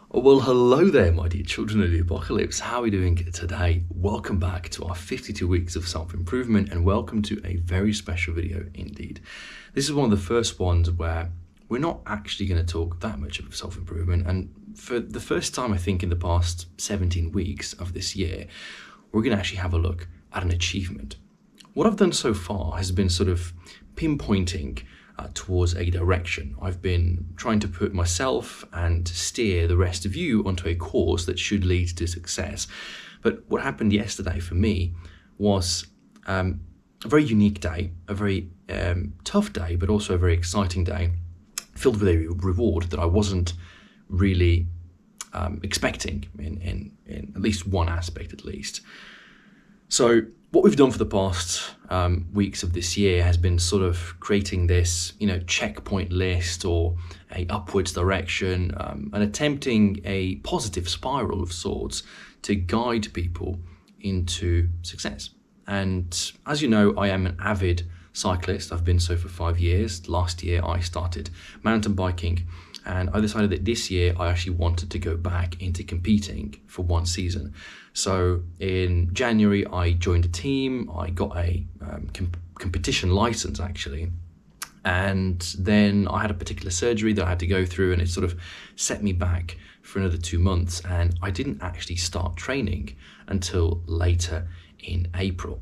Well, hello there, my dear children of the apocalypse. How are we doing today? Welcome back to our 52 weeks of self-improvement and welcome to a very special video indeed. This is one of the first ones where we're not actually going to talk that much of self-improvement, and for the first time I think in the past 17 weeks of this year, we're going to actually have a look at an achievement. What I've done so far has been sort of pinpointing towards a direction. I've been trying to put myself and steer the rest of you onto a course that should lead to success. But what happened yesterday for me was a very unique day, a very tough day, but also a very exciting day, filled with a reward that I wasn't really expecting in at least one aspect at least. So what we've done for the past weeks of this year has been sort of creating this, checkpoint list or a upwards direction, and attempting a positive spiral of sorts to guide people into success. And as you know, I am an avid cyclist. I've been so for 5 years. Last year I started mountain biking, and I decided that this year I actually wanted to go back into competing for one season. So in January, I joined a team. I got a competition license actually. And then I had a particular surgery that I had to go through, and it sort of set me back for another 2 months. And I didn't actually start training until later in April.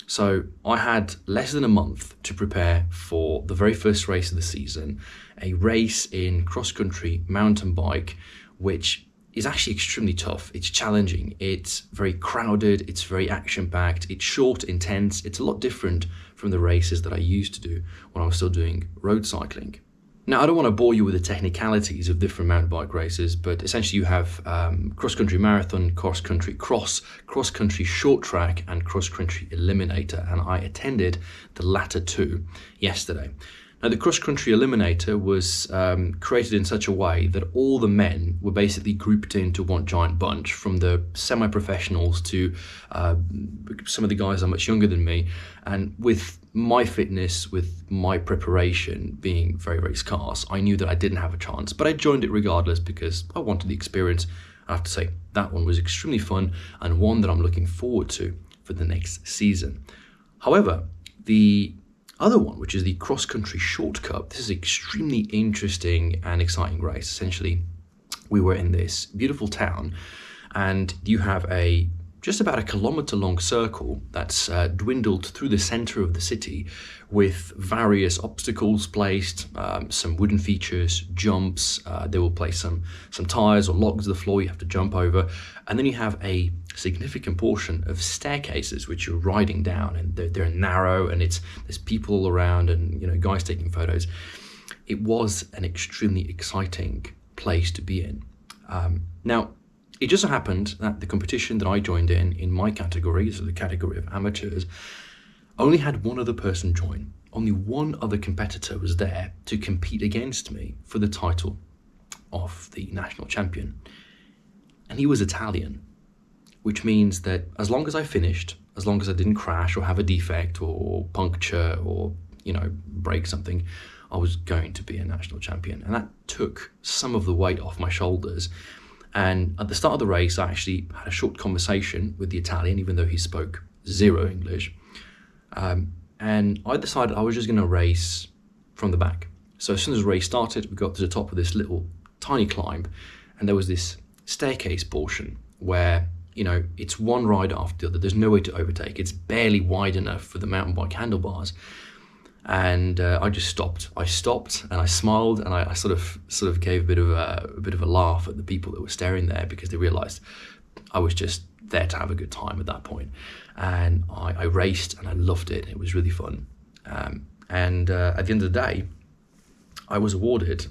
So I had less than a month to prepare for the very first race of the season, a race in cross-country mountain bike, which is actually extremely tough. It's challenging, it's very crowded, it's very action-packed, it's short, intense. It's a lot different from the races that I used to do when I was still doing road cycling. Now, I don't want to bore you with the technicalities of different mountain bike races, but essentially you have cross-country marathon, cross-country cross-country short track, and cross-country eliminator, and I attended the latter two yesterday. Now, the cross-country eliminator was created in such a way that all the men were basically grouped into one giant bunch, from the semi-professionals to some of the guys are much younger than me. And with my fitness, with my preparation being very, very scarce, I knew that I didn't have a chance, but I joined it regardless because I wanted the experience. I have to say that one was extremely fun and one that I'm looking forward to for the next season. However, the other one, which is the cross-country short cup, this is extremely interesting and exciting race. Essentially, we were in this beautiful town, and you have just about a kilometer-long circle that's dwindled through the center of the city with various obstacles placed, some wooden features, jumps. They will place some tires or logs to the floor you have to jump over, and then you have a significant portion of staircases which you're riding down, and they're narrow, and there's people all around, and guys taking photos. It was an extremely exciting place to be in. Now, it just so happened that the competition that I joined in my category, so the category of amateurs, only had one other person join. Only one other competitor was there to compete against me for the title of the national champion. And he was Italian, which means that as long as I finished, as long as I didn't crash or have a defect or puncture or, break something, I was going to be a national champion. And that took some of the weight off my shoulders. And at the start of the race, I actually had a short conversation with the Italian, even though he spoke zero English. And I decided I was just going to race from the back. So as soon as the race started, we got to the top of this little tiny climb, and there was this staircase portion where, it's one ride after the other. There's no way to overtake. It's barely wide enough for the mountain bike handlebars. And I just stopped. I stopped and I smiled, and I sort of gave a bit of a laugh at the people that were staring there, because they realized I was just there to have a good time at that point. And I raced and I loved it. It was really fun. And at the end of the day, I was awarded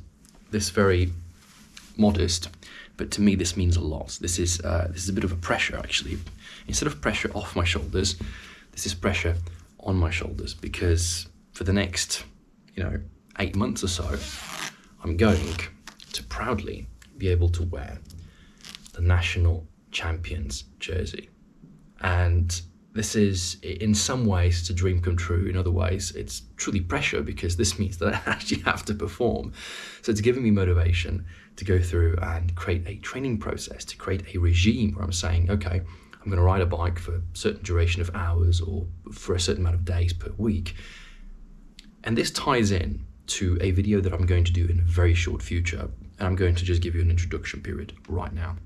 this very modest, but to me this means a lot. This is a bit of a pressure actually. Instead of pressure off my shoulders, this is pressure on my shoulders, because for the next 8 months or so, I'm going to proudly be able to wear the national champion's jersey. And This is, in some ways, it's a dream come true. In other ways, it's truly pressure, because this means that I actually have to perform. So it's giving me motivation to go through and create a training process, to create a regime where I'm saying, okay, I'm going to ride a bike for a certain duration of hours or for a certain amount of days per week. And this ties in to a video that I'm going to do in a very short future. And I'm going to just give you an introduction period right now.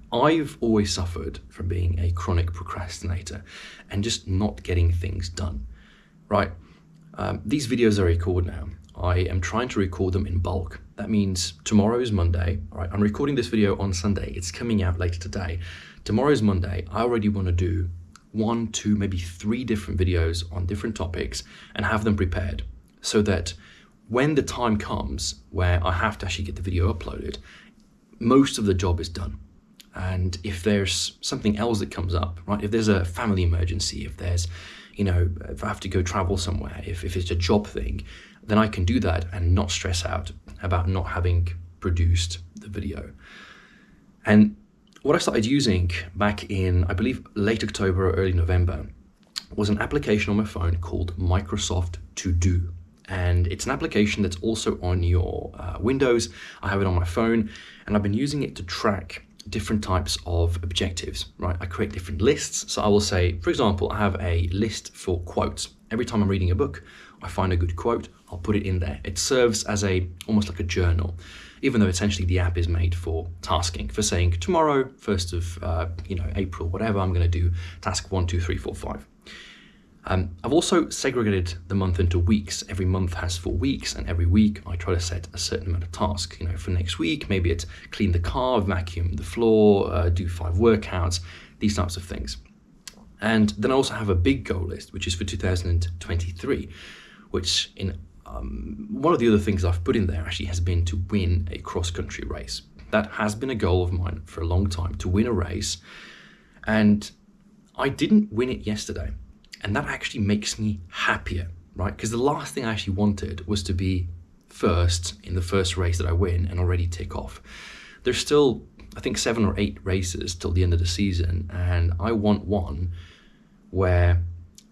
I've always suffered from being a chronic procrastinator and just not getting things done, right? These videos I record now, I am trying to record them in bulk. That means tomorrow is Monday, all right? I'm recording this video on Sunday. It's coming out later today. Tomorrow is Monday. I already want to do 1, 2, maybe 3 different videos on different topics and have them prepared so that when the time comes where I have to actually get the video uploaded, most of the job is done. And if there's something else that comes up, right? If there's a family emergency, if there's, if I have to go travel somewhere, if it's a job thing, then I can do that and not stress out about not having produced the video. And what I started using back in, I believe, late October or early November was an application on my phone called Microsoft To Do. And it's an application that's also on your Windows. I have it on my phone, and I've been using it to track different types of objectives, right? I create different lists. So I will say, for example, I have a list for quotes. Every time I'm reading a book, I find a good quote, I'll put it in there. It serves as almost like a journal, even though essentially the app is made for tasking, for saying tomorrow, 1st of April, whatever, I'm going to do task 1, 2, 3, 4, 5. I've also segregated the month into weeks. Every month has 4 weeks, and every week I try to set a certain amount of tasks. For next week, maybe it's clean the car, vacuum the floor, do 5 workouts, these types of things. And then I also have a big goal list, which is for 2023, which one of the other things I've put in there actually has been to win a cross-country race. That has been a goal of mine for a long time, to win a race. And I didn't win it yesterday. And that actually makes me happier, right? Because the last thing I actually wanted was to be first in the first race that I win and already tick off. There's still, I think, 7 or 8 races till the end of the season. And I want one where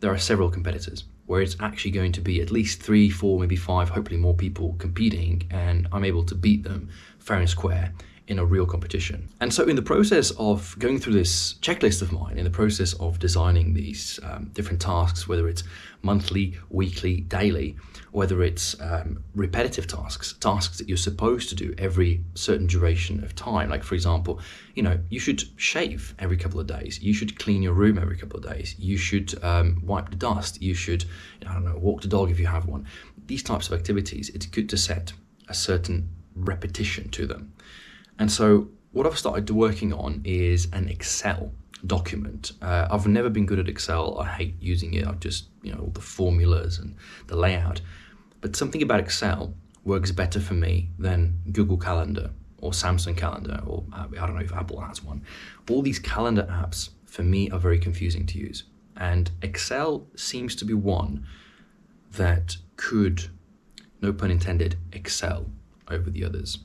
there are several competitors, where it's actually going to be at least 3, 4, maybe 5, hopefully more people competing, and I'm able to beat them fair and square in a real competition. And so in the process of going through this checklist of mine, in the process of designing these different tasks, whether it's monthly, weekly, daily, whether it's repetitive tasks that you're supposed to do every certain duration of time, like for example, you should shave every couple of days, you should clean your room every couple of days, you should wipe the dust, you should, walk the dog if you have one. These types of activities, it's good to set a certain repetition to them. And so what I've started working on is an Excel document. I've never been good at Excel. I hate using it. I just, all the formulas and the layout. But something about Excel works better for me than Google Calendar or Samsung Calendar, or I don't know if Apple has one. All these calendar apps for me are very confusing to use. And Excel seems to be one that could, no pun intended, excel over the others.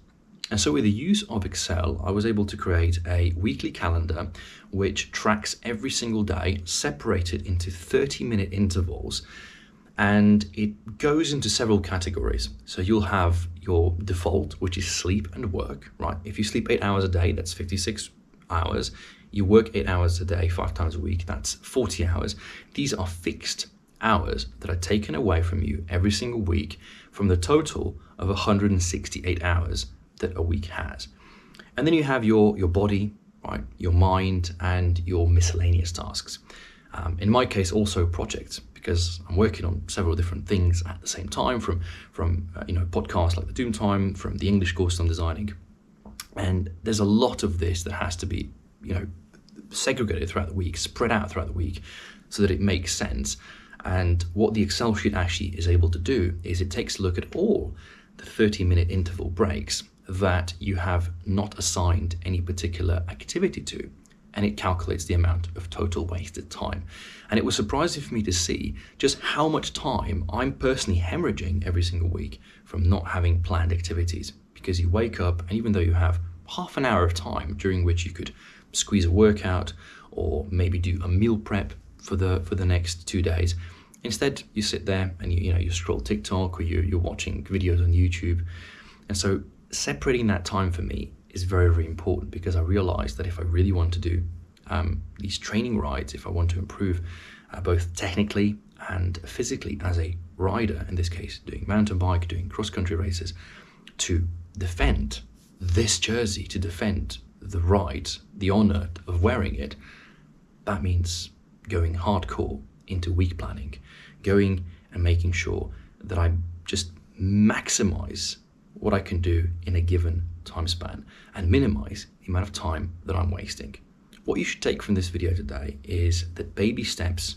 And so with the use of Excel, I was able to create a weekly calendar which tracks every single day, separated into 30-minute intervals, and it goes into several categories. So you'll have your default, which is sleep and work, right? If you sleep 8 hours a day, that's 56 hours. You work 8 hours a day, 5 times a week, that's 40 hours. These are fixed hours that are taken away from you every single week from the total of 168 hours that a week has. And then you have your body, right, your mind, and your miscellaneous tasks. In my case, also projects, because I'm working on several different things at the same time, from podcasts like the Doom Time, from the English course I'm designing. And there's a lot of this that has to be, segregated throughout the week, spread out throughout the week, so that it makes sense. And what the Excel sheet actually is able to do is it takes a look at all the 30-minute interval breaks that you have not assigned any particular activity to, and it calculates the amount of total wasted time. And it was surprising for me to see just how much time I'm personally hemorrhaging every single week from not having planned activities, because you wake up and even though you have half an hour of time during which you could squeeze a workout or maybe do a meal prep, for the next 2 days. Instead, you sit there and you scroll TikTok, or you're watching videos on YouTube. And so separating that time for me is very, very important, because I realized that if I really want to do these training rides, if I want to improve both technically and physically as a rider, in this case doing mountain bike, doing cross-country races, to defend this jersey, to defend the right, the honor of wearing it, that means going hardcore into week planning, going and making sure that I just maximize what I can do in a given time span and minimize the amount of time that I'm wasting. What you should take from this video today is that baby steps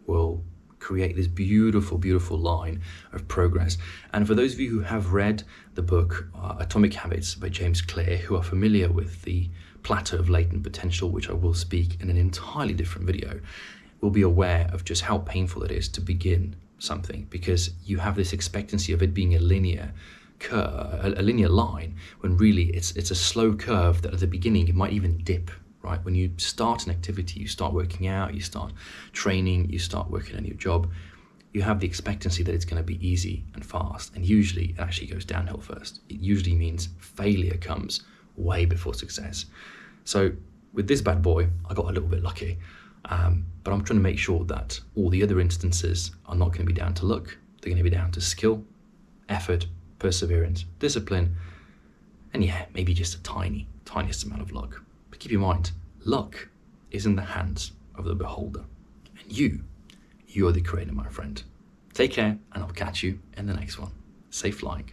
will create this beautiful, beautiful line of progress. And for those of you who have read the book Atomic Habits by James Clear, who are familiar with the plateau of latent potential, which I will speak in an entirely different video, will be aware of just how painful it is to begin something, because you have this expectancy of it being a linear curve, a linear line, when really it's a slow curve that at the beginning it might even dip. Right? When you start an activity, you start working out, you start training, you start working a new job, you have the expectancy that it's going to be easy and fast. And usually it actually goes downhill first. It usually means failure comes way before success. So with this bad boy, I got a little bit lucky. But I'm trying to make sure that all the other instances are not going to be down to luck. They're going to be down to skill, effort, perseverance, discipline, and yeah, maybe just a tiniest amount of luck. But keep in mind, luck is in the hands of the beholder. And you're the creator, my friend. Take care, and I'll catch you in the next one. Safe flying.